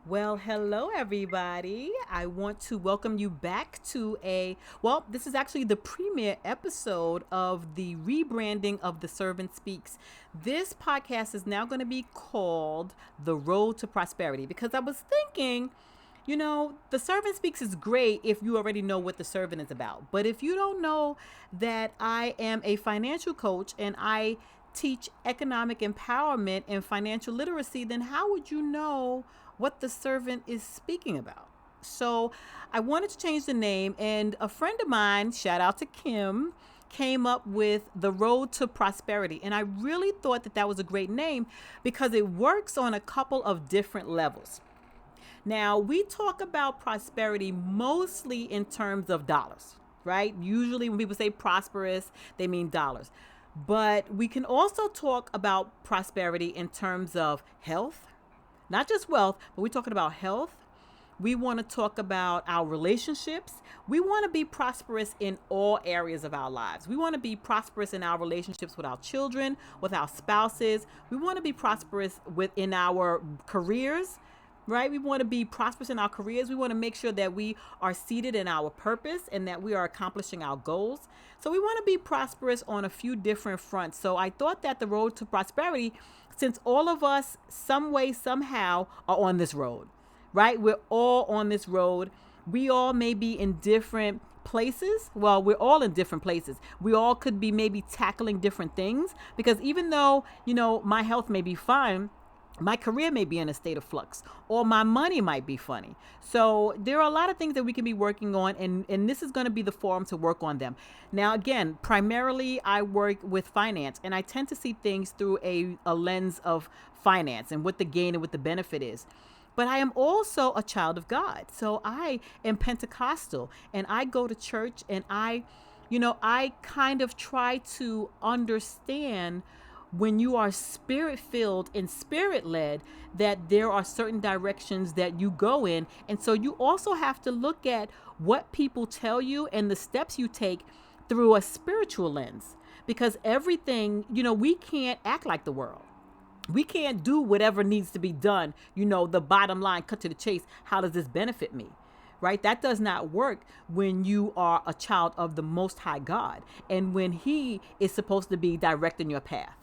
Well, hello, everybody. I want to welcome you back to this is actually the premiere episode of the rebranding of The Servant Speaks. This podcast is now going to be called The Road to Prosperity because I was thinking, The Servant Speaks is great if you already know what the servant is about. But if you don't know that I am a financial coach and I teach economic empowerment and financial literacy, then how would you know what the servant is speaking about? So I wanted to change the name, and a friend of mine, shout out to Kim, came up with The Road to Prosperity. And I really thought that that was a great name because it works on a couple of different levels. Now, we talk about prosperity mostly in terms of dollars, right? Usually, when people say prosperous, they mean dollars. But we can also talk about prosperity in terms of health, not just wealth, but we're talking about health. We want to talk about our relationships. We want to be prosperous in all areas of our lives. We want to be prosperous in our relationships with our children, with our spouses. We want to be prosperous within our careers, right? We want to be prosperous in our careers. We want to make sure that we are seated in our purpose and that we are accomplishing our goals. So we want to be prosperous on a few different fronts. So I thought that the road to prosperity, since all of us, some way, somehow, are on this road, right? We're all on this road. We all may be in different places. Well, we're all in different places. We all could be maybe tackling different things because even though, my health may be fine, my career may be in a state of flux or my money might be funny. So there are a lot of things that we can be working on, and this is going to be the forum to work on them. Now, again, primarily I work with finance, and I tend to see things through a lens of finance and what the gain and what the benefit is. But I am also a child of God. So I am Pentecostal and I go to church, and I kind of try to understand when you are spirit filled and spirit led, that there are certain directions that you go in. And so you also have to look at what people tell you and the steps you take through a spiritual lens. Because everything, we can't act like the world. We can't do whatever needs to be done. The bottom line, cut to the chase. How does this benefit me? Right? That does not work when you are a child of the Most High God and when He is supposed to be directing your path.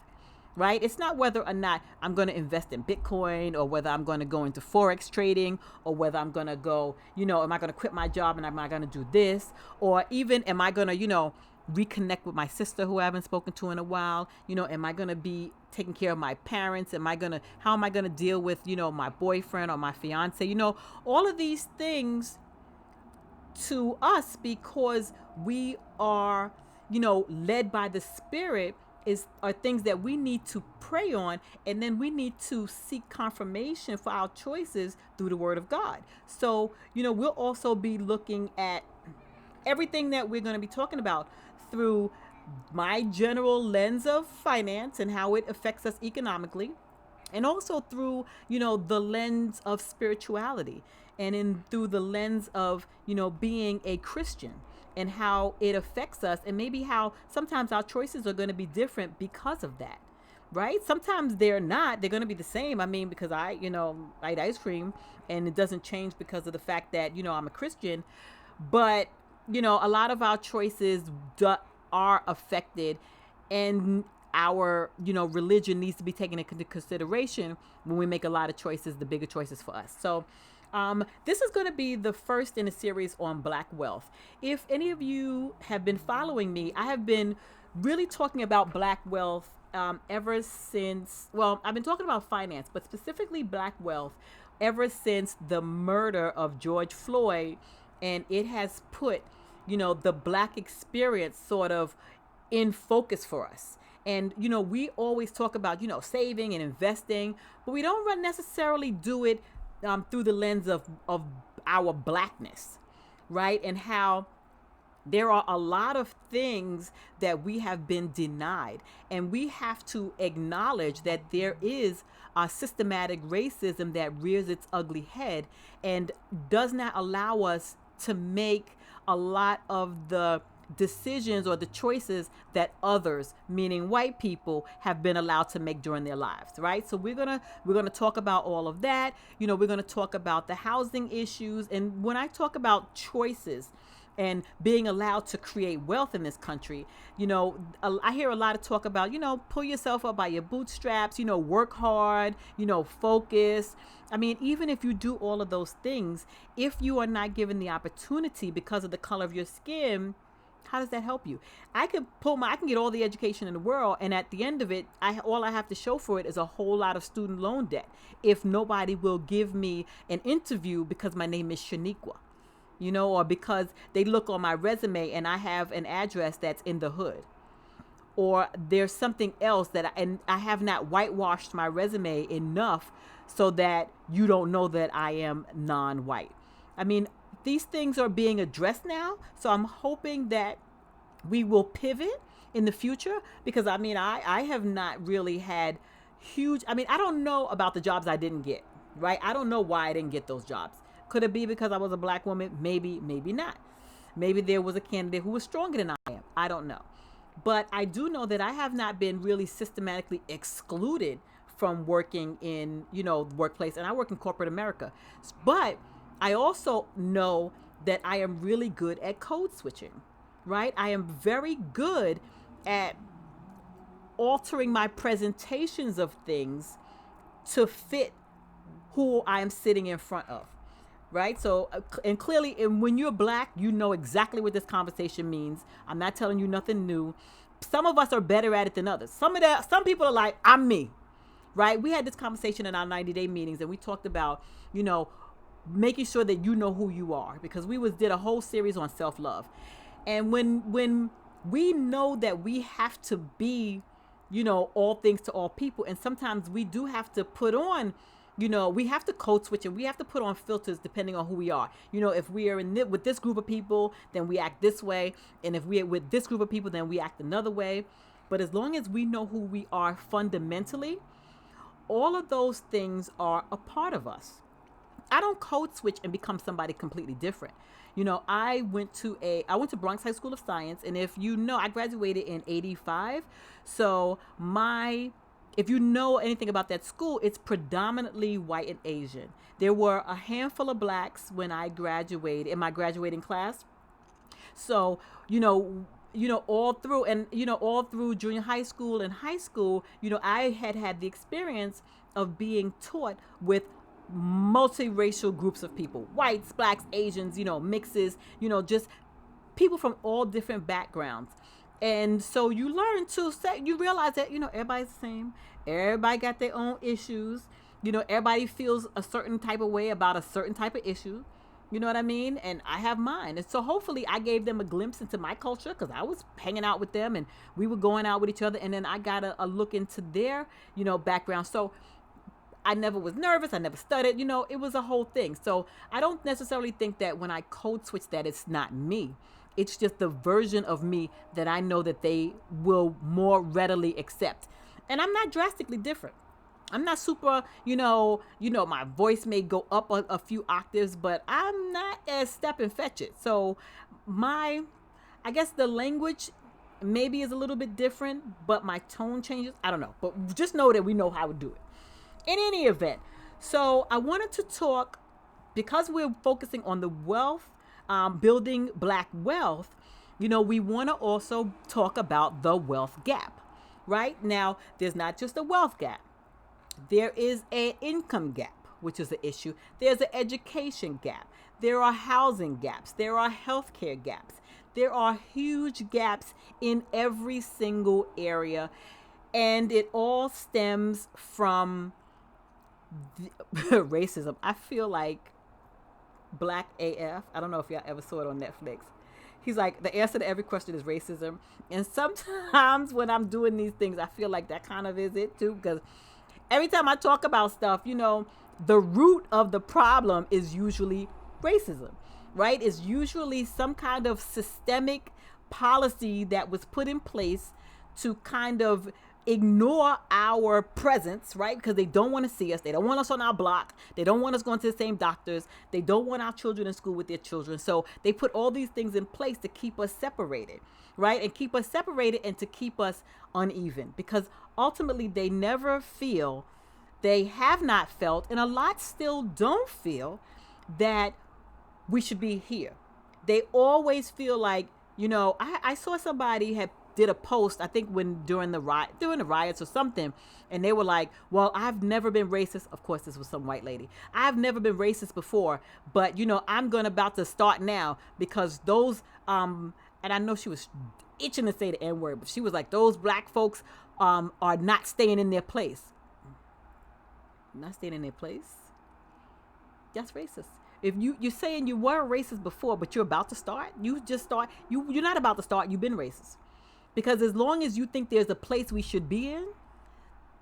Right? It's not whether or not I'm going to invest in Bitcoin or whether I'm going to go into Forex trading or whether I'm going to go, am I going to quit my job and am I going to do this? Or even am I going to, reconnect with my sister who I haven't spoken to in a while? Am I going to be taking care of my parents? How am I going to deal with, my boyfriend or my fiance? All of these things to us, because we are, led by the Spirit, are things that we need to pray on, and then we need to seek confirmation for our choices through the Word of God. So, we'll also be looking at everything that we're going to be talking about through my general lens of finance and how it affects us economically, and also through the lens of spirituality, and in through the lens of being a Christian and how it affects us, and maybe how sometimes our choices are going to be different because of that. Right? Sometimes they're not. They're going to be the same. I mean, because I eat ice cream and it doesn't change because of the fact that, I'm a Christian. But, a lot of our choices are affected, and our, religion needs to be taken into consideration when we make a lot of choices, the bigger choices for us. So, this is going to be the first in a series on Black wealth. If any of you have been following me, I have been really talking about Black wealth ever since, I've been talking about finance, but specifically Black wealth ever since the murder of George Floyd. And it has put, the Black experience sort of in focus for us. And, we always talk about, saving and investing, but we don't necessarily do it through the lens of our Blackness, right? And how there are a lot of things that we have been denied, and we have to acknowledge that there is a systematic racism that rears its ugly head and does not allow us to make a lot of the decisions or the choices that others, meaning white people, have been allowed to make during their lives, right? So we're gonna talk about all of that. We're gonna talk about the housing issues, and when I talk about choices and being allowed to create wealth in this country, I hear a lot of talk about, pull yourself up by your bootstraps, work hard, focus. I mean, even if you do all of those things, if you are not given the opportunity because of the color of your skin, how does that help you? I can get all the education in the world, and at the end of it, all I have to show for it is a whole lot of student loan debt if nobody will give me an interview because my name is Shaniqua, or because they look on my resume and I have an address that's in the hood, or there's something else and I have not whitewashed my resume enough so that you don't know that I am non-white. I mean, these things are being addressed now, so I'm hoping that we will pivot in the future, because I have not really had I don't know about the jobs I didn't get, right? I don't know why I didn't get those jobs. Could it be because I was a black woman? Maybe, maybe not. Maybe there was a candidate who was stronger than I am. I don't know. But I do know that I have not been really systematically excluded from working in, the workplace. And I work in corporate America. But I also know that I am really good at code switching, right? I am very good at altering my presentations of things to fit who I am sitting in front of. Right? So, and clearly, and when you're black, you know exactly what this conversation means. I'm not telling you nothing new. Some of us are better at it than others. Some people are like, I'm me, right? We had this conversation in our 90-day meetings, and we talked about, making sure that you know who you are, because we did a whole series on self-love. And when we know that we have to be, all things to all people, and sometimes we do have to put on, we have to code switch, and we have to put on filters depending on who we are. If we are with this group of people, then we act this way. And if we are with this group of people, then we act another way. But as long as we know who we are fundamentally, all of those things are a part of us. I don't code switch and become somebody completely different. I went to Bronx High School of Science, and if I graduated in 85. So if you know anything about that school, it's predominantly white and Asian. There were a handful of blacks when I graduated, in my graduating class. So, all through junior high school and high school, I had the experience of being taught with multiracial groups of people, whites, blacks, Asians, mixes, just people from all different backgrounds. And so you realize that, everybody's the same. Everybody got their own issues. Everybody feels a certain type of way about a certain type of issue. You know what I mean? And I have mine. And so hopefully I gave them a glimpse into my culture, because I was hanging out with them and we were going out with each other. And then I got a look into their, background. So I never was nervous. I never stuttered. It was a whole thing. So I don't necessarily think that when I code switch that it's not me. It's just the version of me that I know that they will more readily accept. And I'm not drastically different. I'm not super, my voice may go up a few octaves, but I'm not as step and fetch it. So I guess the language maybe is a little bit different, but my tone changes. I don't know. But just know that we know how to do it. In any event, so I wanted to talk, because we're focusing on the wealth, building black wealth, we want to also talk about the wealth gap. Right now, there's not just a wealth gap. There is an income gap, which is an issue. There's an education gap. There are housing gaps. There are healthcare gaps. There are huge gaps in every single area. And it all stems from racism. I feel like Black AF. I don't know if y'all ever saw it on Netflix. He's like, the answer to every question is racism. And sometimes when I'm doing these things, I feel like that kind of is it too. Because every time I talk about stuff, the root of the problem is usually racism, right? It's usually some kind of systemic policy that was put in place to kind of, ignore our presence, right? Because they don't want to see us. They don't want us on our block. They don't want us going to the same doctors. They don't want our children in school with their children. So they put all these things in place to keep us separated, right? And keep us separated and to keep us uneven, because ultimately they never feel, they have not felt, and a lot still don't feel that we should be here. They always feel like, I saw somebody had did a post, I think during the riots or something, and they were like, well, I've never been racist. Of course, this was some white lady. I've never been racist before, but I'm about to start now, because those and I know she was itching to say the N-word, but she was like, those black folks are not staying in their place. Not staying in their place? That's racist. If you're saying you were racist before, but you're about to start, you're not about to start, you've been racist. Because as long as you think there's a place we should be in,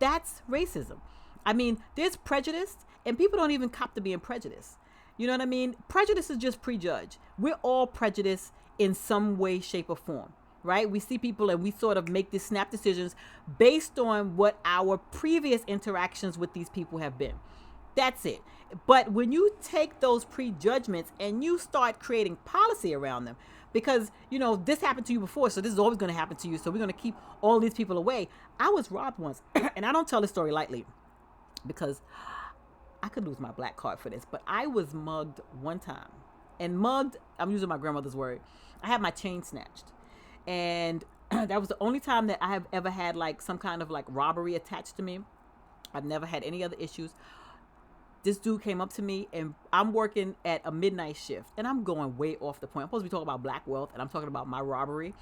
that's racism. I mean, there's prejudice, and people don't even cop to being prejudiced. You know what I mean? Prejudice is just prejudge. We're all prejudiced in some way, shape, or form, right? We see people and we sort of make these snap decisions based on what our previous interactions with these people have been. That's it. But when you take those prejudgments and you start creating policy around them, because, this happened to you before, so this is always going to happen to you, so we're going to keep all these people away. I was robbed once, and I don't tell this story lightly, because I could lose my black card for this, but I was mugged one time. And mugged, I'm using my grandmother's word. I had my chain snatched. And that was the only time that I have ever had some kind of robbery attached to me. I've never had any other issues. This dude came up to me, and I'm working at a midnight shift, and I'm going way off the point. I'm supposed to be talking about black wealth, and I'm talking about my robbery.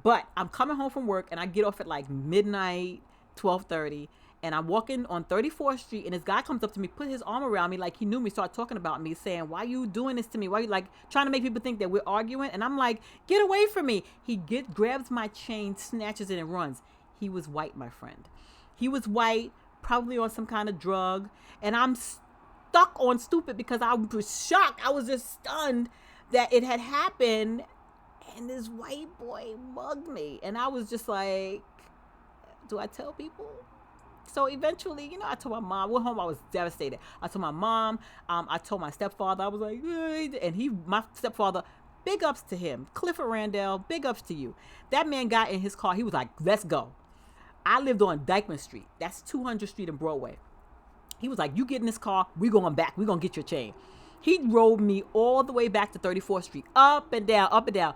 But I'm coming home from work, and I get off at midnight, 12:30, and I'm walking on 34th Street, and this guy comes up to me, put his arm around me like he knew me, started talking about me, saying, why you doing this to me? Why you trying to make people think that we're arguing? And I'm like, get away from me. He grabs my chain, snatches it, and runs. He was white, my friend. He was white, probably on some kind of drug, and I'm stuck on stupid because I was shocked. I was just stunned that it had happened, and this white boy mugged me, and I was just like, do I tell people? So eventually, I told my mom. I went home, I was devastated. I told my mom, I told my stepfather. I was like, hey. And my stepfather, big ups to him, Clifford Randall, big ups to you. That man got in his car. He was like, let's go. I lived on Dykeman Street. That's 200th Street and Broadway. He was like, you get in this car, we going back. We going to get your chain. He drove me all the way back to 34th Street, up and down, up and down.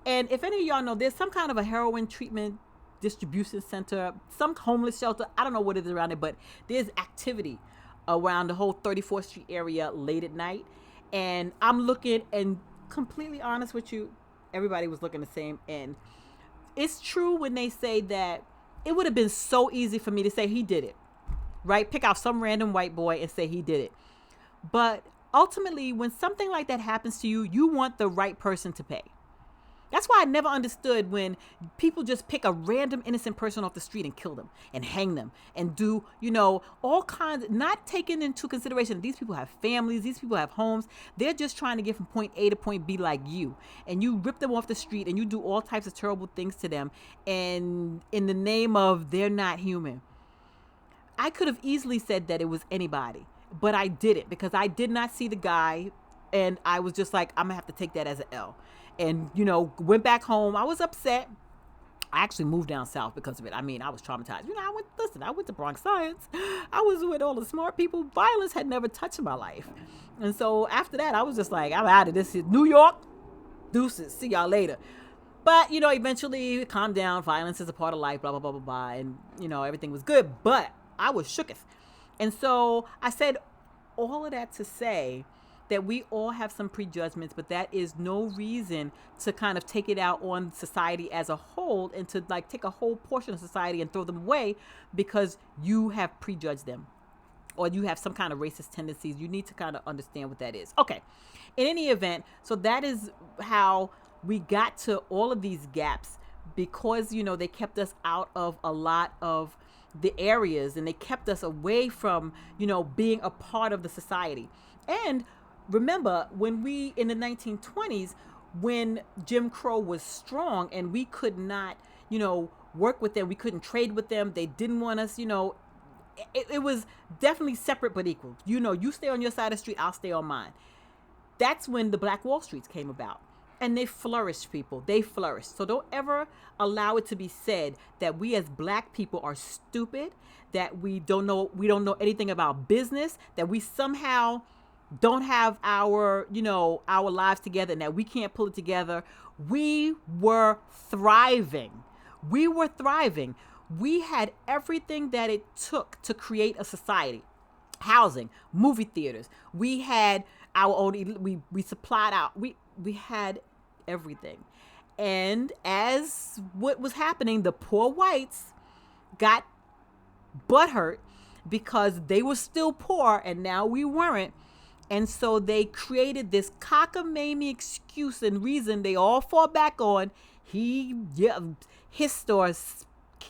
And if any of y'all know, there's some kind of a heroin treatment distribution center, some homeless shelter. I don't know what it is around it, but there's activity around the whole 34th Street area late at night. And I'm looking, and completely honest with you, everybody was looking the same. And it's true when they say that it would have been so easy for me to say he did it, right? Pick out some random white boy and say he did it. But ultimately, when something like that happens to you, you want the right person to pay. That's why I never understood when people just pick a random innocent person off the street and kill them and hang them and do, all kinds, not taking into consideration that these people have families, these people have homes. They're just trying to get from point A to point B like you. And you rip them off the street and you do all types of terrible things to them. And in the name of they're not human. I could have easily said that it was anybody, but I didn't, because I did not see the guy. And I was just like, I'm going to have to take that as an L. And, went back home. I was upset. I actually moved down south because of it. I mean, I was traumatized. I went to Bronx Science. I was with all the smart people. Violence had never touched my life. And so after that, I was just like, I'm out of this. New York, deuces. See y'all later. But, eventually calmed down. Violence is a part of life, blah, blah, blah, blah, blah. And, everything was good. But I was shooketh. And so I said all of that to say that we all have some prejudgments, but that is no reason to kind of take it out on society as a whole and to take a whole portion of society and throw them away because you have prejudged them or you have some kind of racist tendencies. You need to kind of understand what that is. Okay. In any event, so that is how we got to all of these gaps because, they kept us out of a lot of the areas and they kept us away from, being a part of the society. And remember, when we, in the 1920s, when Jim Crow was strong and we could not, work with them. We couldn't trade with them. They didn't want us, it was definitely separate but equal. You stay on your side of the street, I'll stay on mine. That's when the Black Wall Streets came about. And they flourished, people. They flourished. So don't ever allow it to be said that we as black people are stupid, that we don't know anything about business, that we somehow don't have our lives together, and that we can't pull it together. We were thriving. We were thriving. We had everything that it took to create a society. Housing, movie theaters. We had our own, we supplied out, we had everything. And as what was happening, the poor whites got butthurt because they were still poor and now we weren't. And so they created this cockamamie excuse and reason they all fall back on. He hissed or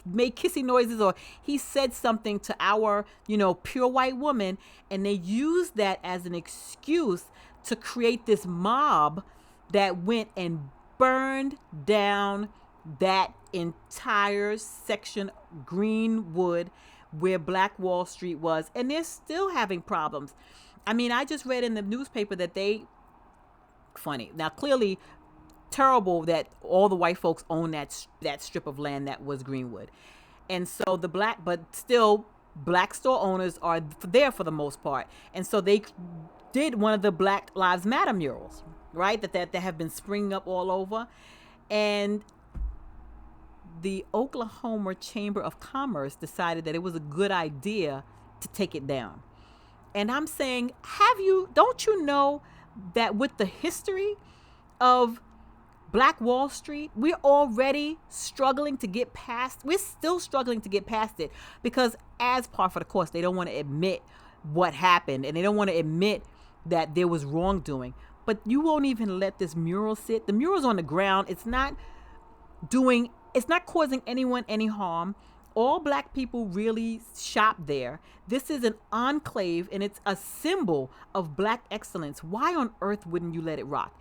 made kissy noises, or he said something to our, pure white woman, and they used that as an excuse to create this mob that went and burned down that entire section, Greenwood, where Black Wall Street was. And they're still having problems. I mean, I just read in the newspaper that funny. Now, clearly, terrible that all the white folks own that strip of land that was Greenwood. And so but still, black store owners are there for the most part. And so they did one of the Black Lives Matter murals, right? That have been springing up all over. And the Oklahoma Chamber of Commerce decided that it was a good idea to take it down. And I'm saying, don't you know that with the history of Black Wall Street, we're already struggling to get past, we're still struggling to get past it, because as part of the course, they don't want to admit what happened, and they don't want to admit that there was wrongdoing. But you won't even let this mural sit. The mural's on the ground. It's not causing anyone any harm. All black people really shop there. This is an enclave, and it's a symbol of black excellence. Why on earth wouldn't you let it rock?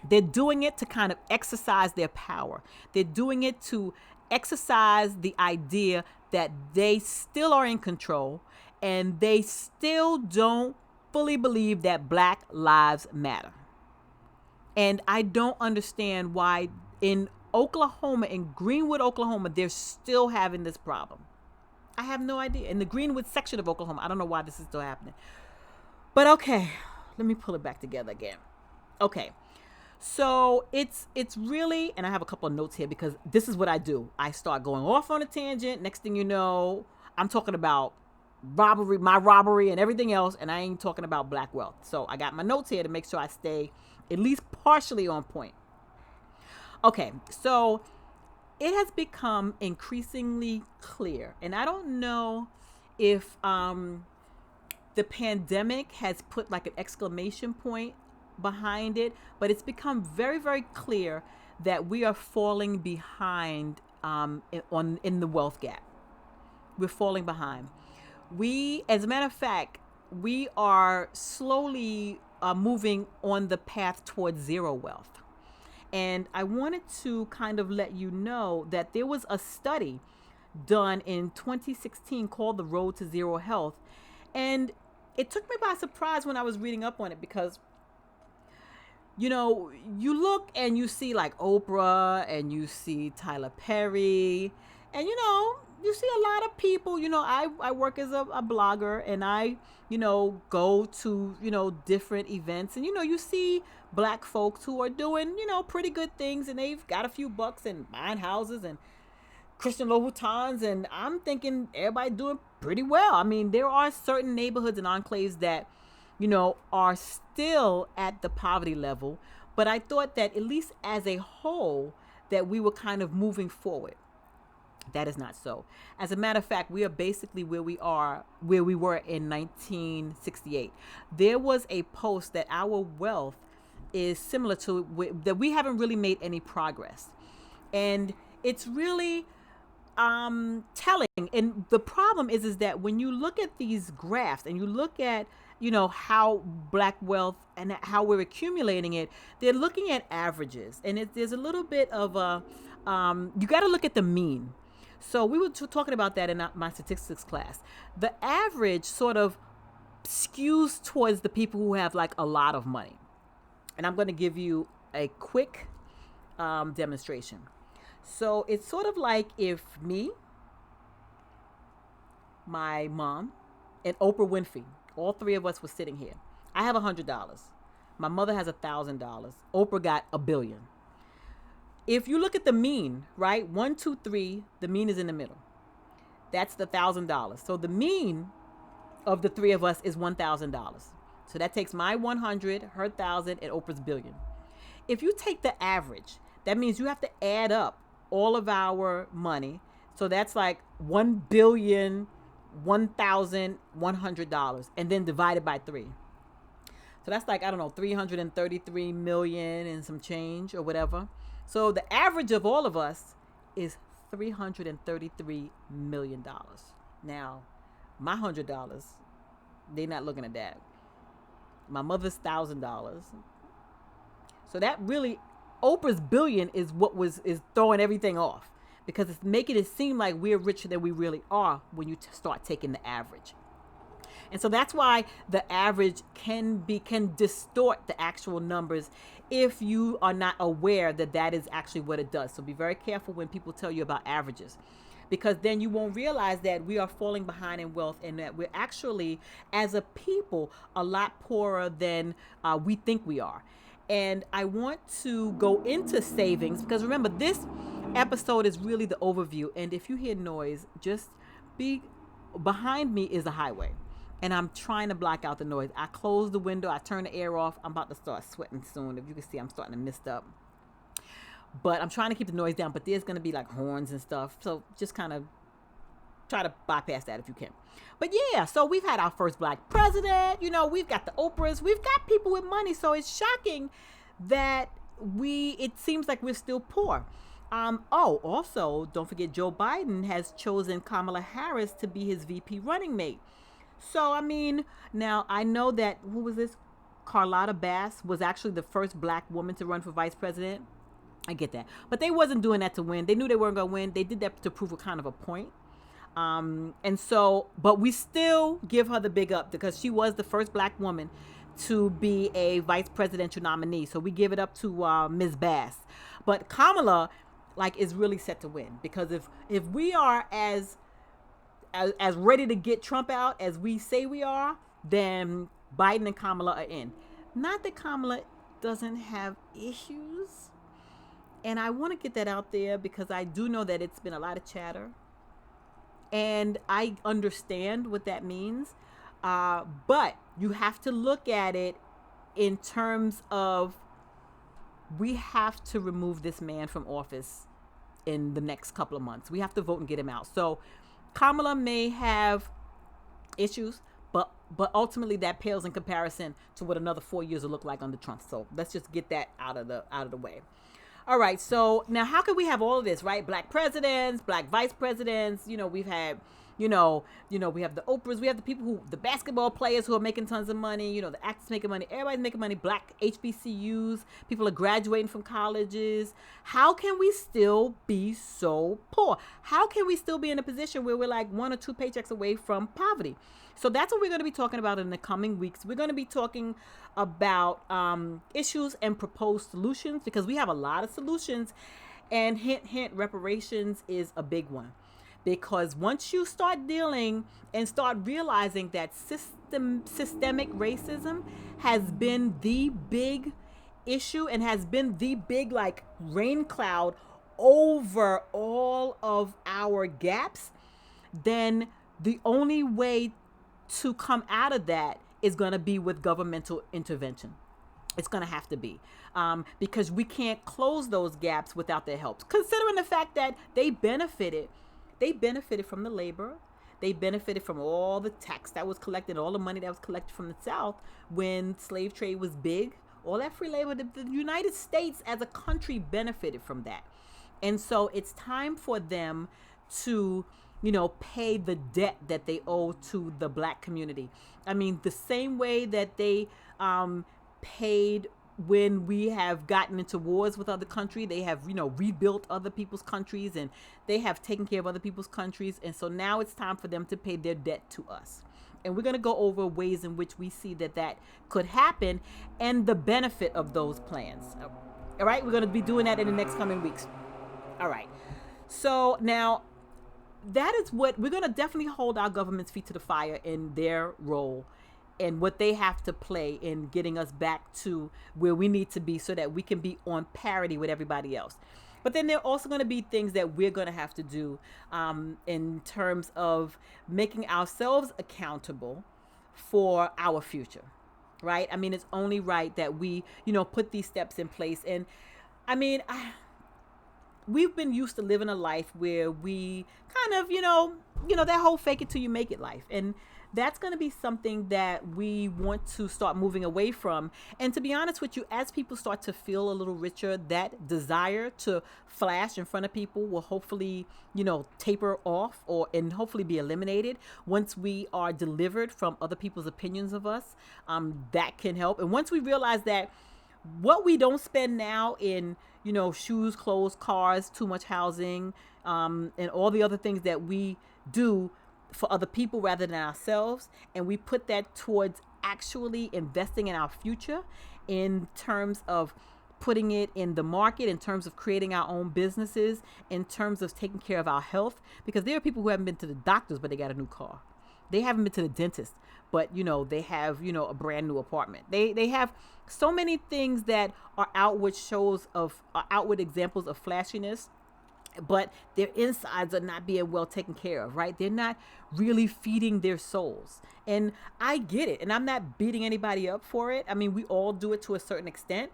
They're doing it to kind of exercise their power. They're doing it to exercise the idea that they still are in control, and they still don't fully believe that Black lives matter. And I don't understand why in Oklahoma, in Greenwood, Oklahoma, they're still having this problem. I have no idea. In the Greenwood section of Oklahoma, I don't know why this is still happening. But okay, let me pull it back together again. Okay, so it's really, and I have a couple of notes here because this is what I do. I start going off on a tangent. Next thing you know, I'm talking about my robbery and everything else, and I ain't talking about black wealth. So I got my notes here to make sure I stay at least partially on point. Okay, so it has become increasingly clear, and I don't know if the pandemic has put like an exclamation point behind it, but it's become very, very clear that we are falling behind in the wealth gap. We're falling behind. As a matter of fact, we are slowly moving on the path towards zero wealth. And I wanted to kind of let you know that there was a study done in 2016 called The Road to Zero Health. And it took me by surprise when I was reading up on it because, you look and you see like Oprah and you see Tyler Perry and, you see a lot of people, I work as a blogger and I, go to, different events and, you see black folks who are doing, pretty good things and they've got a few bucks and buying houses and Christian Louboutins. And I'm thinking everybody doing pretty well. I mean, there are certain neighborhoods and enclaves that, are still at the poverty level. But I thought that at least as a whole, that we were kind of moving forward. That is not so. As a matter of fact, we are basically where we were in 1968. There was a post that our wealth is similar to that we haven't really made any progress. And it's really telling. And the problem is that when you look at these graphs and you look at how black wealth and how we're accumulating it, they're looking at averages. And there's a little bit of you got to look at the mean. So we were talking about that in my statistics class. The average sort of skews towards the people who have like a lot of money. And I'm going to give you a quick demonstration. So it's sort of like if me, my mom, and Oprah Winfrey, all three of us were sitting here. I have $100. My mother has $1,000. Oprah got $1 billion. If you look at the mean, right? 1, 2, 3, the mean is in the middle. That's the $1,000. So the mean of the three of us is $1,000. So that takes my 100, her 1,000, and Oprah's $1 billion. If you take the average, that means you have to add up all of our money. So that's like $1,100, and then divided by 3. So that's like, I don't know, 333 million and some change or whatever. So the average of all of us is $333 million. Now, my $100, they're not looking at that. My mother's $1,000. So that really, Oprah's $1 billion is what is throwing everything off, because it's making it seem like we're richer than we really are when you start taking the average. And so that's why the average can distort the actual numbers if you are not aware that that is actually what it does. So be very careful when people tell you about averages, because then you won't realize that we are falling behind in wealth, and that we're actually, as a people, a lot poorer than we think we are. And I want to go into savings, because remember, this episode is really the overview. And if you hear noise, just be behind me is a highway, and I'm trying to block out the noise. I closed the window, I turned the air off. I'm about to start sweating soon. If you can see, I'm starting to mist up, but I'm trying to keep the noise down. But there's going to be like horns and stuff, so just kind of try to bypass that if you can. But yeah, so we've had our first black president. We've got the Oprahs, we've got people with money. So it's shocking that it seems like we're still poor. Also, don't forget, Joe Biden has chosen Kamala Harris to be his VP running mate. So, I mean, now I know that, who was this? Carlotta Bass was actually the first black woman to run for vice president. I get that. But they wasn't doing that to win. They knew they weren't going to win. They did that to prove a kind of a point. But we still give her the big up, because she was the first black woman to be a vice presidential nominee. So we give it up to Ms. Bass. But Kamala, is really set to win, because if we are as ready to get Trump out as we say we are, then Biden and Kamala are in. Not that Kamala doesn't have issues, and I want to get that out there, because I do know that it's been a lot of chatter, and I understand what that means. But you have to look at it in terms of, we have to remove this man from office in the next couple of months. We have to vote and get him out. So Kamala may have issues, but ultimately that pales in comparison to what another 4 years will look like under Trump. So let's just get that out of the way. All right. So now, how can we have all of this, right? Black presidents, black vice presidents. We've had, we have the Oprahs, we have the people the basketball players who are making tons of money, the actors making money, everybody's making money, black HBCUs, people are graduating from colleges. How can we still be so poor? How can we still be in a position where we're like 1 or 2 paychecks away from poverty? So that's what we're going to be talking about in the coming weeks. We're going to be talking about issues and proposed solutions, because we have a lot of solutions, and hint, hint, reparations is a big one. Because once you start dealing and start realizing that systemic racism has been the big issue, and has been the big rain cloud over all of our gaps, then the only way to come out of that is going to be with governmental intervention. It's going to have to be, because we can't close those gaps without their help. Considering the fact that they benefited from the labor. They benefited from all the tax that was collected, all the money that was collected from the South when slave trade was big. All that free labor, the United States as a country benefited from that. And so it's time for them to pay the debt that they owe to the Black community. I mean, the same way that they paid when we have gotten into wars with other countries. They have, rebuilt other people's countries, and they have taken care of other people's countries. And so now it's time for them to pay their debt to us. And we're going to go over ways in which we see that could happen and the benefit of those plans. All right. We're going to be doing that in the next coming weeks. All right. So now that is what we're going to definitely hold our government's feet to the fire in their role and what they have to play in getting us back to where we need to be so that we can be on parity with everybody else. But then there are also going to be things that we're going to have to do in terms of making ourselves accountable for our future, right? I mean, it's only right that we, put these steps in place. And I mean, we've been used to living a life where we kind of, that whole fake it till you make it life. And that's going to be something that we want to start moving away from. And to be honest with you, as people start to feel a little richer, that desire to flash in front of people will hopefully, taper off and hopefully be eliminated once we are delivered from other people's opinions of us. That can help. And once we realize that what we don't spend now in, shoes, clothes, cars, too much housing, and all the other things that we do for other people rather than ourselves, and we put that towards actually investing in our future in terms of putting it in the market, in terms of creating our own businesses, in terms of taking care of our health, because there are people who haven't been to the doctors but they got a new car. They haven't been to the dentist but they have a brand new apartment. They have so many things that are outward examples of flashiness, but their insides are not being well taken care of, right? They're not really feeding their souls. And I get it. And I'm not beating anybody up for it. I mean, we all do it to a certain extent.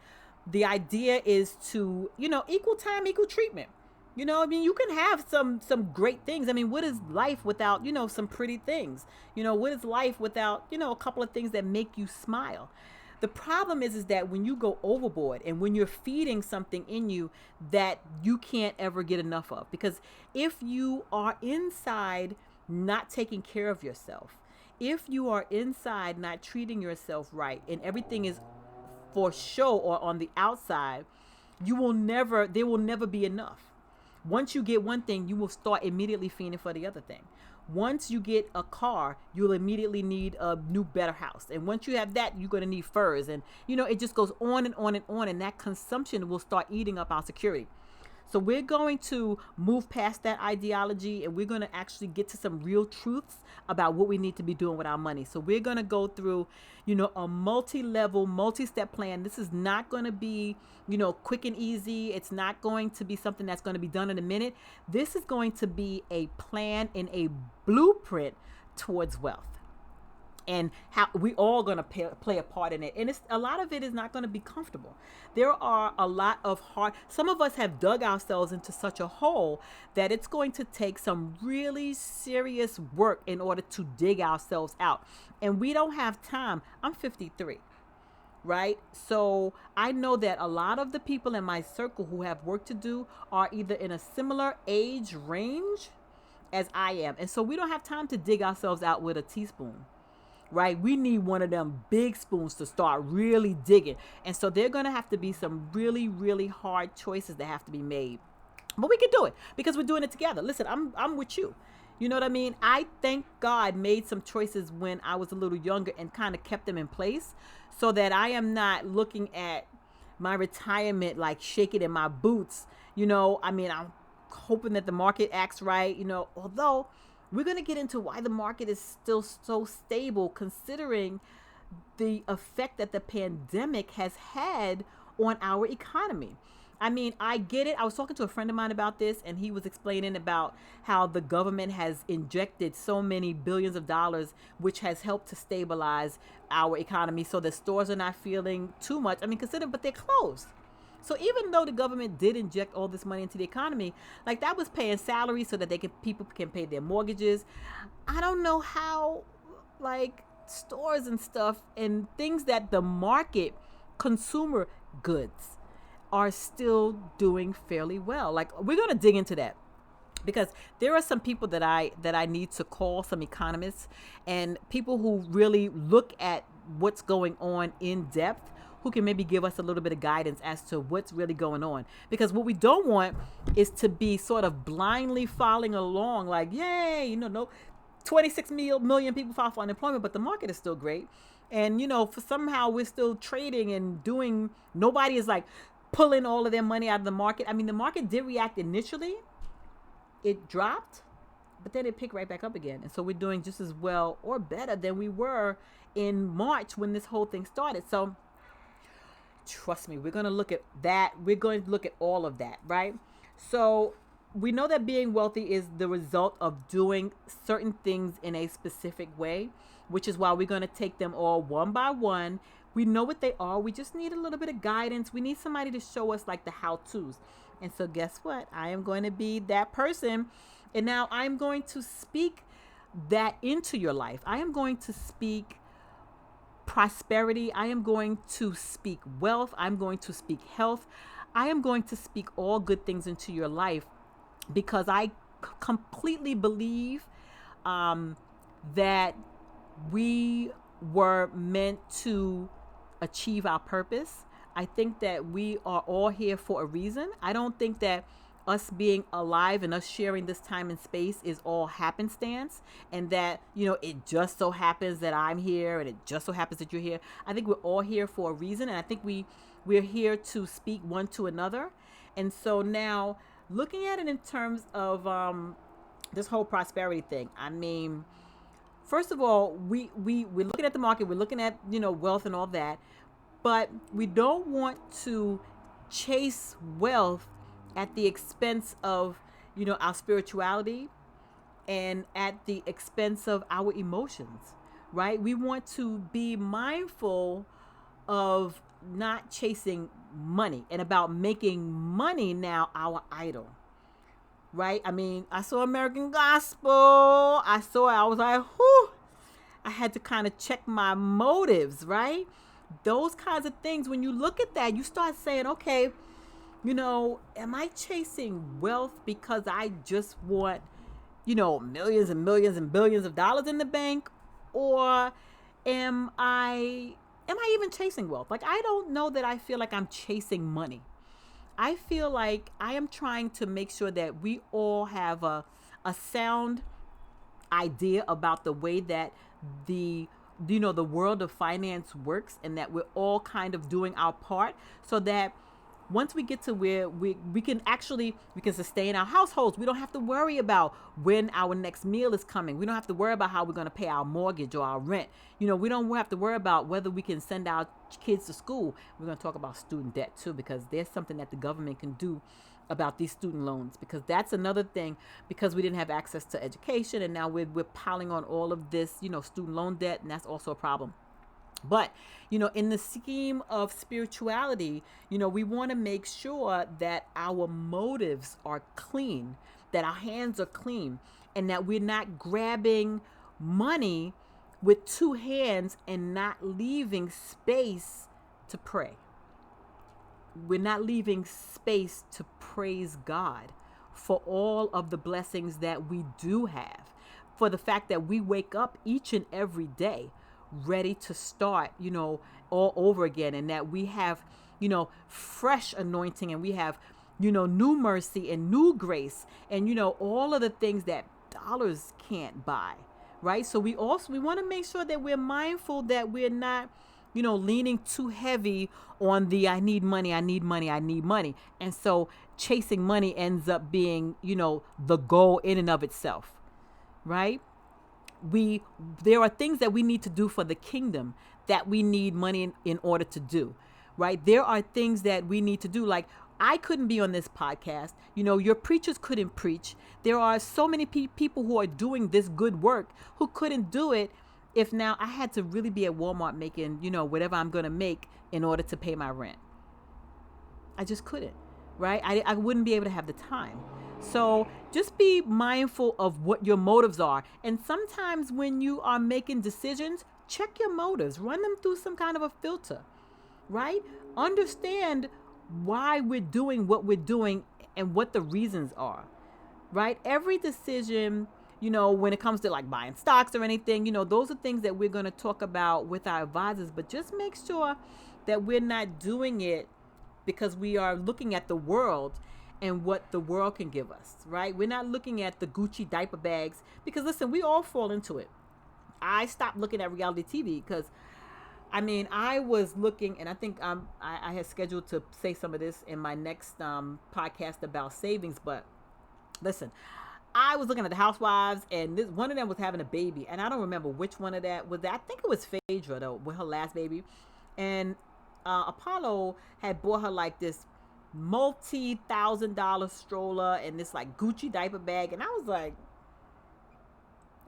The idea is to, equal time, equal treatment. You can have some great things. I mean, what is life without, some pretty things? What is life without, a couple of things that make you smile? The problem is that when you go overboard and when you're feeding something in you that you can't ever get enough of, because if you are inside not taking care of yourself, if you are inside not treating yourself right and everything is for show or on the outside, there will never be enough. Once you get one thing, you will start immediately fiending for the other thing. Once you get a car, you'll immediately need a new, better house. And once you have that, you're going to need furs. And, it just goes on and on and on. And that consumption will start eating up our security. So we're going to move past that ideology, and we're going to actually get to some real truths about what we need to be doing with our money. So we're going to go through, a multi-level, multi-step plan. This is not going to be, quick and easy. It's not going to be something that's going to be done in a minute. This is going to be a plan and a blueprint towards wealth. And how we all going to play a part in it. And a lot of it is not going to be comfortable. There are a lot of some of us have dug ourselves into such a hole that it's going to take some really serious work in order to dig ourselves out. And we don't have time. I'm 53, right? So I know that a lot of the people in my circle who have work to do are either in a similar age range as I am. And so we don't have time to dig ourselves out with a teaspoon. Right? We need one of them big spoons to start really digging. And so there are going to have to be some really, really hard choices that have to be made. But we can do it because we're doing it together. Listen, I'm with you. You know what I mean? I thank God made some choices when I was a little younger and kind of kept them in place so that I am not looking at my retirement like shaking in my boots. I'm hoping that the market acts right, although we're going to get into why the market is still so stable considering the effect that the pandemic has had on our economy. I mean, I get it. I was talking to a friend of mine about this, and he was explaining about how the government has injected so many billions of dollars, which has helped to stabilize our economy so the stores are not feeling too much. But they're closed. So even though the government did inject all this money into the economy, like that was paying salaries so that people can pay their mortgages. I don't know how, stores and stuff and things that the market, consumer goods, are still doing fairly well. We're going to dig into that. because there are some people that I need to call, some economists and people who really look at what's going on in depth, who can maybe give us a little bit of guidance as to what's really going on. Because what we don't want is to be sort of blindly following along like, yay, no 26 million people file for unemployment, but the market is still great. And for somehow we're still trading and doing, nobody is like pulling all of their money out of the market. I mean, the market did react initially. It dropped, but then it picked right back up again. And so we're doing just as well or better than we were in March when this whole thing started. So trust me, we're going to look at that. We're going to look at all of that, right? So we know that being wealthy is the result of doing certain things in a specific way, which is why we're going to take them all one by one. We know what they are. We just need a little bit of guidance. We need somebody to show us like the how-tos. And so guess what? I am going to be that person. And now I'm going to speak that into your life. I am going to speak prosperity. I am going to speak wealth. I'm going to speak health. I am going to speak all good things into your life because I completely believe that we were meant to achieve our purpose. I think that we are all here for a reason. I don't think that us being alive and us sharing this time and space is all happenstance, and that, it just so happens that I'm here and it just so happens that you're here. I think we're all here for a reason, and I think we're here to speak one to another. And so now looking at it in terms of this whole prosperity thing, I mean, first of all, we're looking at the market, we're looking at, wealth and all that, but we don't want to chase wealth at the expense of, our spirituality and at the expense of our emotions, right? We want to be mindful of not chasing money and about making money now our idol, right? I mean, I saw American Gospel. I was like, whew. I had to kind of check my motives, right? Those kinds of things. When you look at that, you start saying, okay, am I chasing wealth because I just want, millions and millions and billions of dollars in the bank? Or am I even chasing wealth? Like, I don't know that I feel like I'm chasing money. I feel like I am trying to make sure that we all have a sound idea about the way that the world of finance works, and that we're all kind of doing our part so that once we get to where we can sustain our households. We don't have to worry about when our next meal is coming. We don't have to worry about how we're going to pay our mortgage or our rent. We don't have to worry about whether we can send our kids to school. We're going to talk about student debt too, because there's something that the government can do about these student loans, because that's another thing, because we didn't have access to education, and now we're piling on all of this, student loan debt, and that's also a problem. But, in the scheme of spirituality, we want to make sure that our motives are clean, that our hands are clean, and that we're not grabbing money with two hands and not leaving space to pray. We're not leaving space to praise God for all of the blessings that we do have, for the fact that we wake up each and every day ready to start, all over again, and that we have, fresh anointing, and we have, new mercy and new grace, and, all of the things that dollars can't buy, right? So we want to make sure that we're mindful that we're not, leaning too heavy on the I need money. And so chasing money ends up being, the goal in and of itself, right? There are things that we need to do for the kingdom that we need money in order to do, right? There are things that we need to do. Like, I couldn't be on this podcast. Your preachers couldn't preach. There are so many people who are doing this good work who couldn't do it if now I had to really be at Walmart making, whatever I'm going to make in order to pay my rent. I just couldn't, right? I wouldn't be able to have the time. So just be mindful of what your motives are. And sometimes when you are making decisions, check your motives, run them through some kind of a filter, right? Understand why we're doing what we're doing and what the reasons are. right? Every decision, when it comes to like buying stocks or anything, those are things that we're going to talk about with our advisors, but just make sure that we're not doing it because we are looking at the world and what the world can give us, right? We're not looking at the Gucci diaper bags because listen, we all fall into it. I stopped looking at reality TV because I was looking, and I think I had scheduled to say some of this in my next podcast about savings. But listen, I was looking at the housewives, and one of them was having a baby, and I don't remember which one of that was. I think it was Phaedra though, with her last baby, and Apollo had bought her like this multi-$1,000 stroller and this like Gucci diaper bag, and I was like,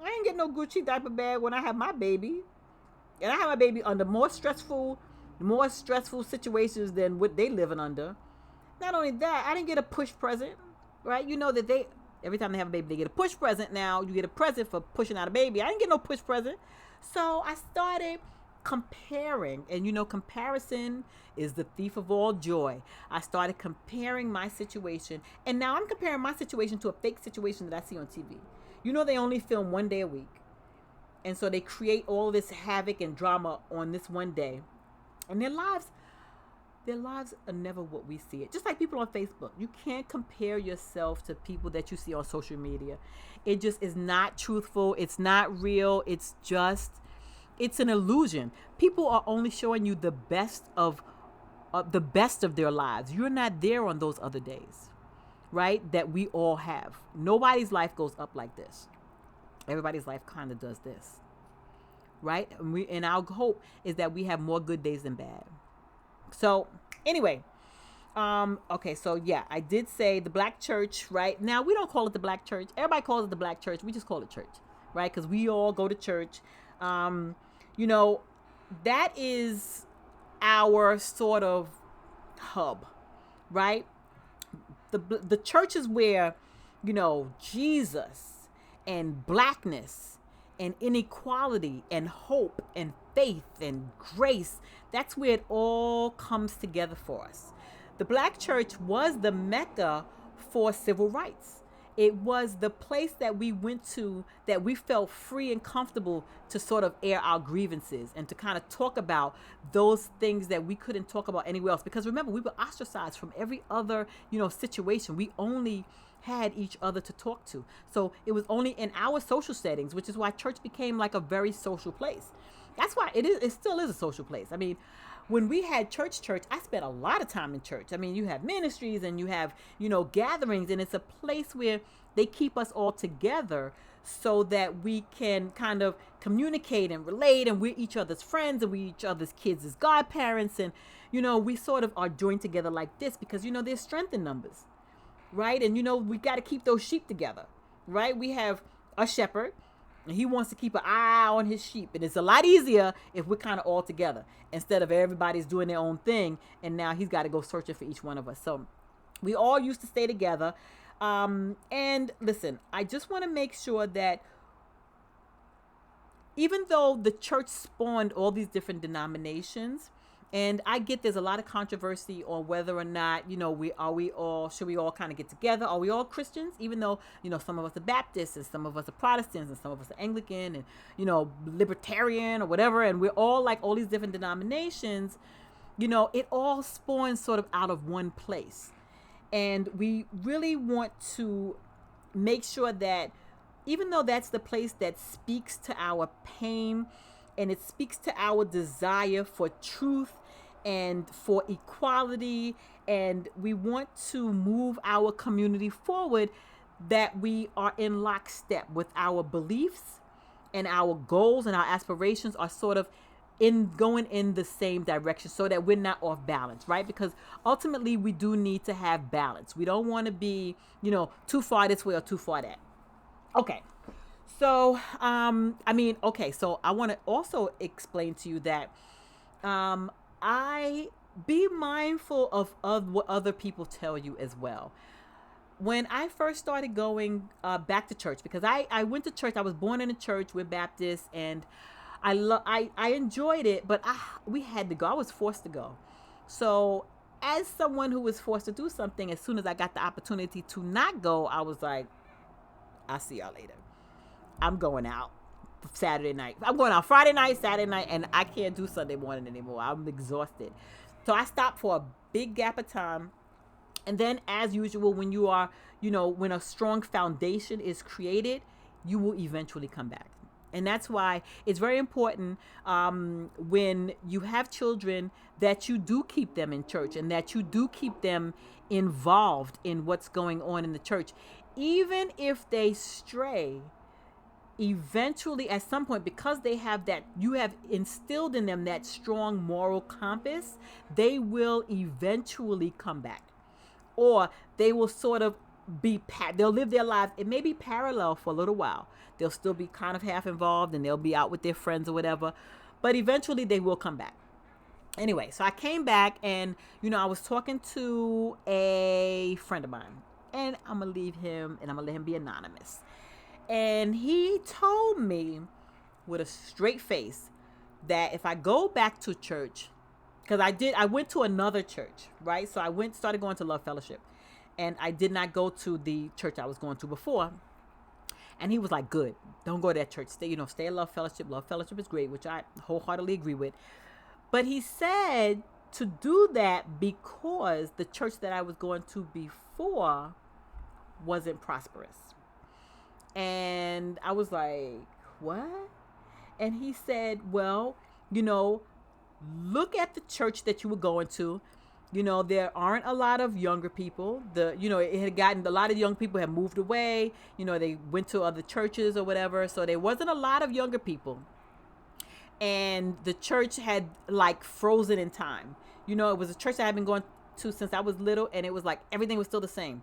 I ain't get no Gucci diaper bag when I have my baby. And I have my baby under more stressful situations than what they living under. Not only that, I didn't get a push present, right? You know that every time they have a baby, they get a push present. Now you get a present for pushing out a baby. I didn't get no push present. So I started comparing, and comparison is the thief of all joy. I started comparing my situation, and now I'm comparing my situation to a fake situation that I see on TV. They only film 1 day a week. And so they create all this havoc and drama on this one day. And their lives are never what we see it. Just like people on Facebook. You can't compare yourself to people that you see on social media. It just is not truthful. It's not real. It's an illusion. People are only showing you the best of their lives. You're not there on those other days, right? That we all have. Nobody's life goes up like this. Everybody's life kind of does this, right? And our hope is that we have more good days than bad. So anyway, okay, so yeah, I did say the black church, right? Now we don't call it the black church. Everybody calls it the black church. We just call it church, right? Because we all go to church. That is our sort of hub, right? The church is where, Jesus and blackness and inequality and hope and faith and grace, that's where it all comes together for us. The black church was the mecca for civil rights. It was the place that we went to that we felt free and comfortable to sort of air our grievances and to kind of talk about those things that we couldn't talk about anywhere else. Because remember, we were ostracized from every other, situation. We only had each other to talk to. So it was only in our social settings, which is why church became like a very social place. That's why it still is a social place. When we had church, I spent a lot of time in church. You have ministries and you have, gatherings, and it's a place where they keep us all together so that we can kind of communicate and relate, and we're each other's friends and we each other's kids as godparents. And, we sort of are joined together like this because, there's strength in numbers. Right? And we got to keep those sheep together, right? We have a shepherd and he wants to keep an eye on his sheep. And it's a lot easier if we're kind of all together instead of everybody's doing their own thing. And now he's got to go searching for each one of us. So we all used to stay together. And listen, I just want to make sure that even though the church spawned all these different denominations, and I get there's a lot of controversy on whether or not, should we all kind of get together? Are we all Christians? Even though, some of us are Baptists and some of us are Protestants and some of us are Anglican and, Libertarian or whatever. And we're all like all these different denominations, it all spawns sort of out of one place. And we really want to make sure that even though that's the place that speaks to our pain and it speaks to our desire for truth and for equality, and we want to move our community forward, that we are in lockstep with our beliefs and our goals and our aspirations are sort of going in the same direction so that we're not off balance, right? Because ultimately we do need to have balance. We don't want to be, too far this way or too far that. Okay. So, so I want to also explain to you that I be mindful of what other people tell you as well. When I first started going back to church, because I went to church, I was born in a church, we're Baptist, and I enjoyed it, but we had to go. I was forced to go. So as someone who was forced to do something, as soon as I got the opportunity to not go, I was like, I'll see y'all later. I'm going out Saturday night. I'm going out Friday night, Saturday night, and I can't do Sunday morning anymore. I'm exhausted. So I stopped for a big gap of time. And then, as usual, when you are, when a strong foundation is created, you will eventually come back. And that's why it's very important when you have children that you do keep them in church and that you do keep them involved in what's going on in the church. Even if they stray, eventually at some point, because they have that, you have instilled in them that strong moral compass, they will eventually come back. Or they will sort of they'll live their lives. It may be parallel for a little while. They'll still be kind of half involved and they'll be out with their friends or whatever. But eventually they will come back. Anyway, so I came back and, I was talking to a friend of mine. And I'm going to leave him and I'm going to let him be anonymous. And he told me with a straight face that if I go back to church, because I went to another church, right? So I started going to Love Fellowship. And I did not go to the church I was going to before. And he was like, good, don't go to that church. Stay at Love Fellowship. Love Fellowship is great, which I wholeheartedly agree with. But he said to do that because the church that I was going to before wasn't prosperous. And I was like, what? And he said, well, look at the church that you were going to. There aren't a lot of younger people. It had gotten, a lot of young people had moved away. They went to other churches or whatever. So there wasn't a lot of younger people. And the church had like frozen in time. It was a church that I had been going to since I was little. And it was like everything was still the same.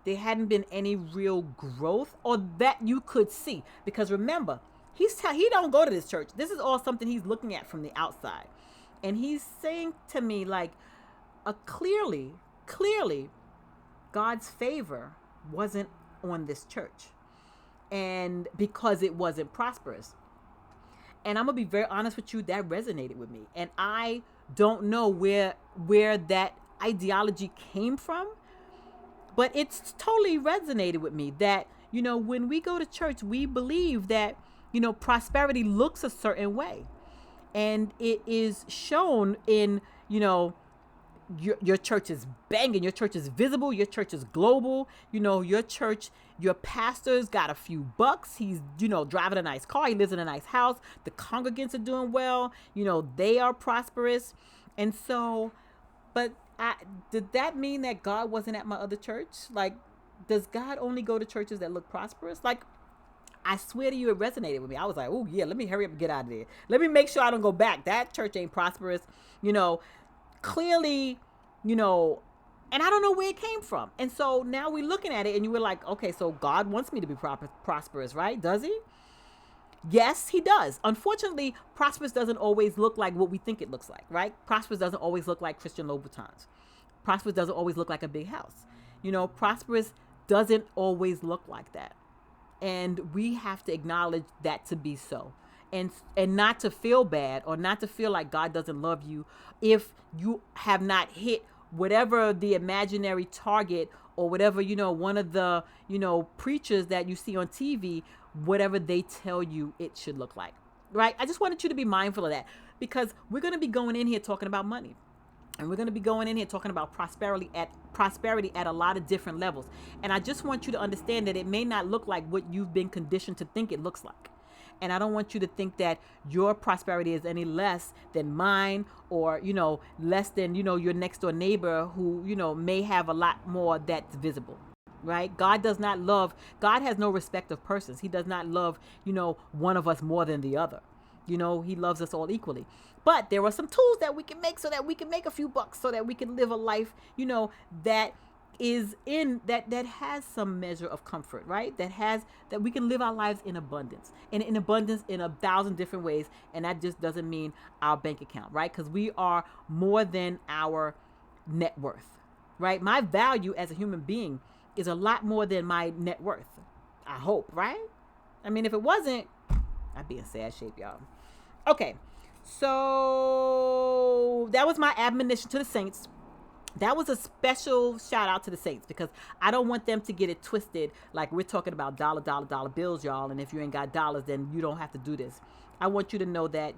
There hadn't been any real growth or that you could see. Because remember, he don't go to this church. This is all something he's looking at from the outside. And he's saying to me like, clearly, God's favor wasn't on this church. And because it wasn't prosperous. And I'm going to be very honest with you, that resonated with me. And I don't know where that ideology came from, but it's totally resonated with me that, when we go to church, we believe that, prosperity looks a certain way. And it is shown in, your church is banging, your church is visible, your church is global, your church, your pastor's got a few bucks, he's, driving a nice car, he lives in a nice house, the congregants are doing well, they are prosperous. And so, but did that mean that God wasn't at my other church? Like, does God only go to churches that look prosperous? Like, I swear to you, it resonated with me. I was like, oh yeah, let me hurry up and get out of there. Let me make sure I don't go back. That church ain't prosperous, clearly, and I don't know where it came from. And so now we're looking at it and you were like, okay, so God wants me to be prosperous, right? Does he? Yes, he does. Unfortunately, prosperous doesn't always look like what we think it looks like, right? Prosperous doesn't always look like Christian Louboutins. Prosperous doesn't always look like a big house. Prosperous doesn't always look like that. And we have to acknowledge that to be so. And not to feel bad or not to feel like God doesn't love you if you have not hit whatever the imaginary target or whatever, one of the, preachers that you see on TV, whatever they tell you it should look like, right? I just wanted you to be mindful of that because we're going to be going in here talking about money. And we're going to be going in here talking about prosperity at a lot of different levels. And I just want you to understand that it may not look like what you've been conditioned to think it looks like. And I don't want you to think that your prosperity is any less than mine or, less than, your next door neighbor who, may have a lot more that's visible, right? God has no respect of persons. He does not love, one of us more than the other. He loves us all equally. But there are some tools that we can make so that we can make a few bucks so that we can live a life, that is that has some measure of comfort, right? That we can live our lives in abundance and in abundance in 1,000 different ways. And that just doesn't mean our bank account, right? Because we are more than our net worth, right? My value as a human being is a lot more than my net worth. I hope, right? I mean, if it wasn't, I'd be in sad shape, y'all. Okay. So that was my admonition to the saints. That was a special shout out to the saints, because I don't want them to get it twisted. Like, we're talking about dollar bills, y'all. And if you ain't got dollars, then you don't have to do this. I want you to know that,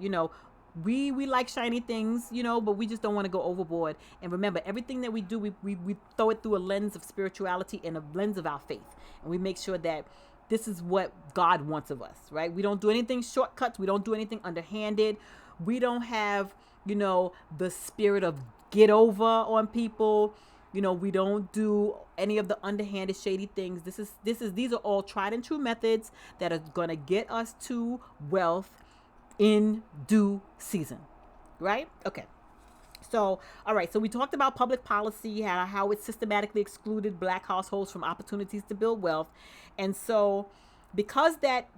we like shiny things, but we just don't want to go overboard. And remember, everything that we do, we throw it through a lens of spirituality and a lens of our faith. And we make sure that this is what God wants of us, right? We don't do anything shortcuts. We don't do anything underhanded. We don't have, the spirit of get over on people. We don't do any of the underhanded, shady things. These are all tried and true methods that are going to get us to wealth in due season, right? Okay. So, all right. So we talked about public policy, how it systematically excluded Black households from opportunities to build wealth. And so because that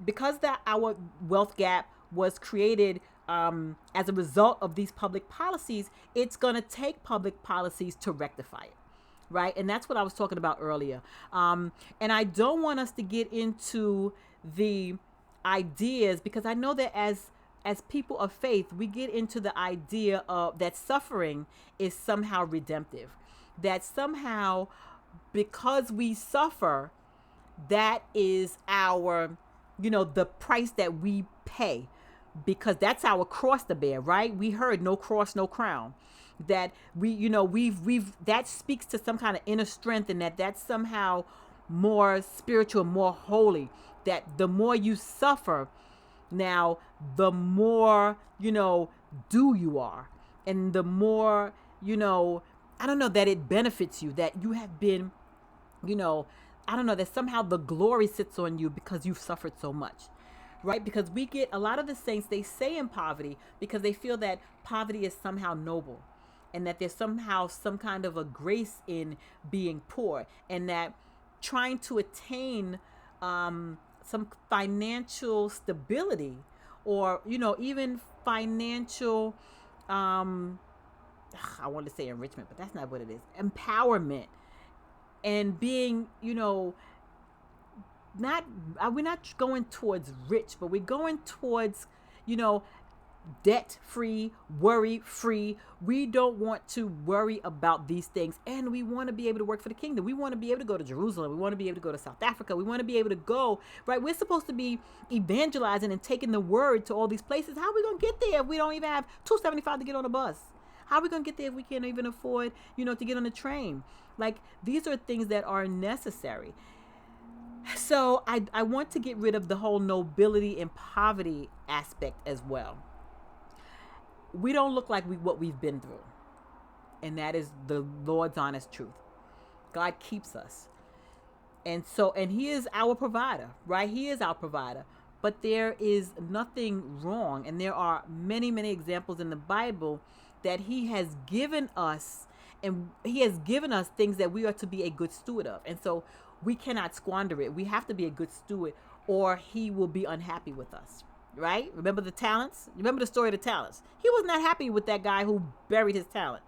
our wealth gap was created as a result of these public policies, it's going to take public policies to rectify it. Right. And that's what I was talking about earlier. And I don't want us to get into the ideas, because I know that as people of faith, we get into the idea of that suffering is somehow redemptive, that somehow because we suffer, that is our, the price that we pay, because that's our cross to bear, right? We heard no cross, no crown. That we've that speaks to some kind of inner strength, and that's somehow more spiritual, more holy. That the more you suffer, now the more do you are, and the more I don't know, that it benefits you, that you have been I don't know, that somehow the glory sits on you because you've suffered so much. Right? Because we get a lot of the saints, they stay in poverty because they feel that poverty is somehow noble, and that there's somehow some kind of a grace in being poor, and that trying to attain some financial stability, or even financial I want to say enrichment, but that's not what it is, empowerment, and being not we're not going towards rich, but we're going towards debt free, worry free. We don't want to worry about these things, and we want to be able to work for the kingdom. We want to be able to go to Jerusalem. We want to be able to go to South Africa. We want to be able to go, right? We're supposed to be evangelizing and taking the word to all these places. How are we going to get there if we don't even have $2.75 to get on a bus? How are we going to get there if we can't even afford to get on a train? Like, these are things that are necessary. So I want to get rid of the whole nobility and poverty aspect as well. We don't look like what we've been through. And that is the Lord's honest truth. God keeps us. And he is our provider, right? He is our provider. But there is nothing wrong. And there are many, many examples in the Bible that he has given us. And he has given us things that we are to be a good steward of. And so we cannot squander it. We have to be a good steward, or he will be unhappy with us. Right? Remember the talents? Remember the story of the talents? He was not happy with that guy who buried his talent.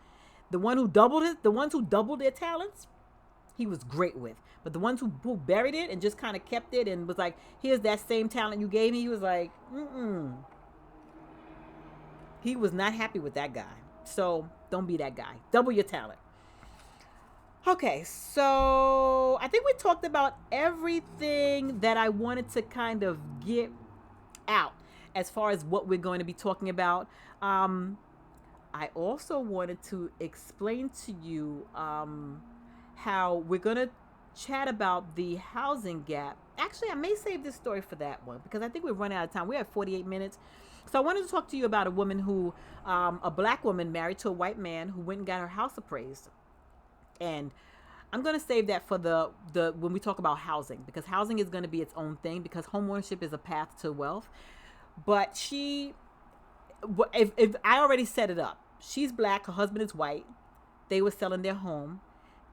The ones who doubled their talents, he was great with. But the ones who buried it and just kind of kept it and was like, here's that same talent you gave me, he was like, He was not happy with that guy. So don't be that guy. Double your talent. Okay, so I think we talked about everything that I wanted to kind of get out as far as what we're going to be talking about. I also wanted to explain to you how we're going to chat about the housing gap. Actually, I may save this story for that one, because I think we're running out of time. We have 48 minutes. So I wanted to talk to you about a woman who, a black woman married to a white man, who went and got her house appraised. And I'm going to save that for the when we talk about housing, because housing is going to be its own thing, because homeownership is a path to wealth. But if I already set it up, she's black, her husband is white. They were selling their home.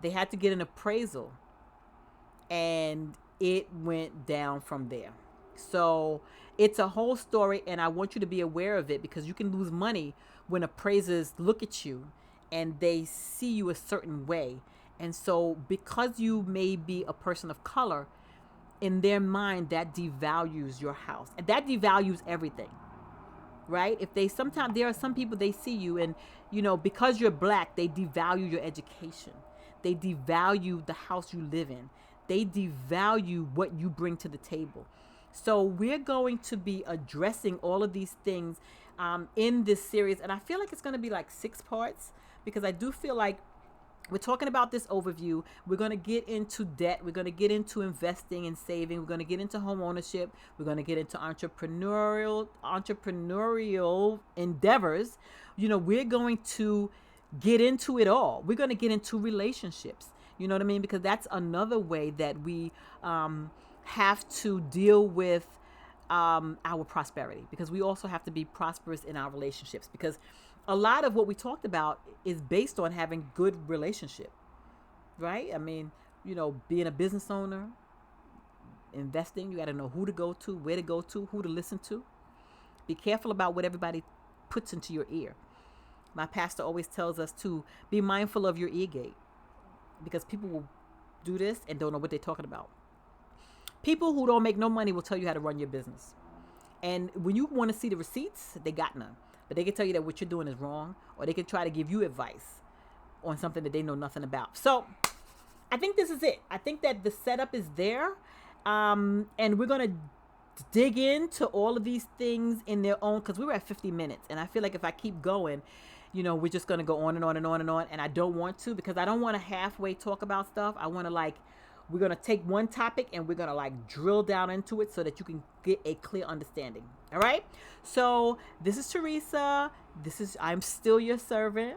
They had to get an appraisal, and it went down from there. So it's a whole story, and I want you to be aware of it, because you can lose money when appraisers look at you and they see you a certain way. And so because you may be a person of color, in their mind, that devalues your house. And that devalues everything. right? If they sometimes there are some people they see you and because you're black, they devalue your education. They devalue the house you live in. They devalue what you bring to the table. So we're going to be addressing all of these things in this series, and I feel like it's going to be like 6 parts because I do feel like we're talking about this overview. We're going to get into debt. We're going to get into investing and saving. We're going to get into home ownership. We're going to get into entrepreneurial endeavors. We're going to get into it all. We're going to get into relationships. You know what I mean? Because that's another way that we have to deal with our prosperity, because we also have to be prosperous in our relationships, because a lot of what we talked about is based on having good relationship, right? I mean, being a business owner, investing, you got to know who to go to, where to go to, who to listen to. Be careful about what everybody puts into your ear. My pastor always tells us to be mindful of your ear gate, because people will do this and don't know what they're talking about. People who don't make no money will tell you how to run your business. And when you want to see the receipts, they got none. But they can tell you that what you're doing is wrong, or they can try to give you advice on something that they know nothing about. So I think this is it. I think that the setup is there. And we're going to dig into all of these things in their own, because we were at 50 minutes. And I feel like if I keep going, we're just going to go on and on and on and on. And I don't want to, because I don't want to halfway talk about stuff. I want to we're going to take one topic and we're going to drill down into it so that you can get a clear understanding. All right. So this is Teresa. I'm still your servant.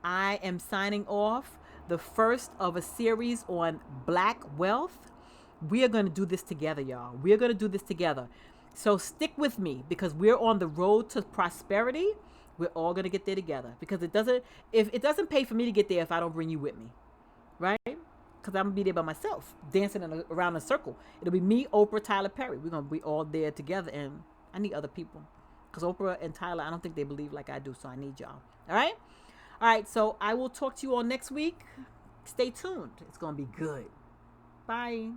I am signing off, the first of a series on Black wealth. We are going to do this together, y'all. We are going to do this together. So stick with me, because we're on the road to prosperity. We're all going to get there together, because it doesn't pay for me to get there if I don't bring you with me. Right? Because I'm going to be there by myself, dancing around in a circle. It'll be me, Oprah, Tyler Perry. We're going to be all there together, and I need other people. Because Oprah and Tyler, I don't think they believe like I do, so I need y'all. All right? All right, so I will talk to you all next week. Stay tuned. It's going to be good. Bye.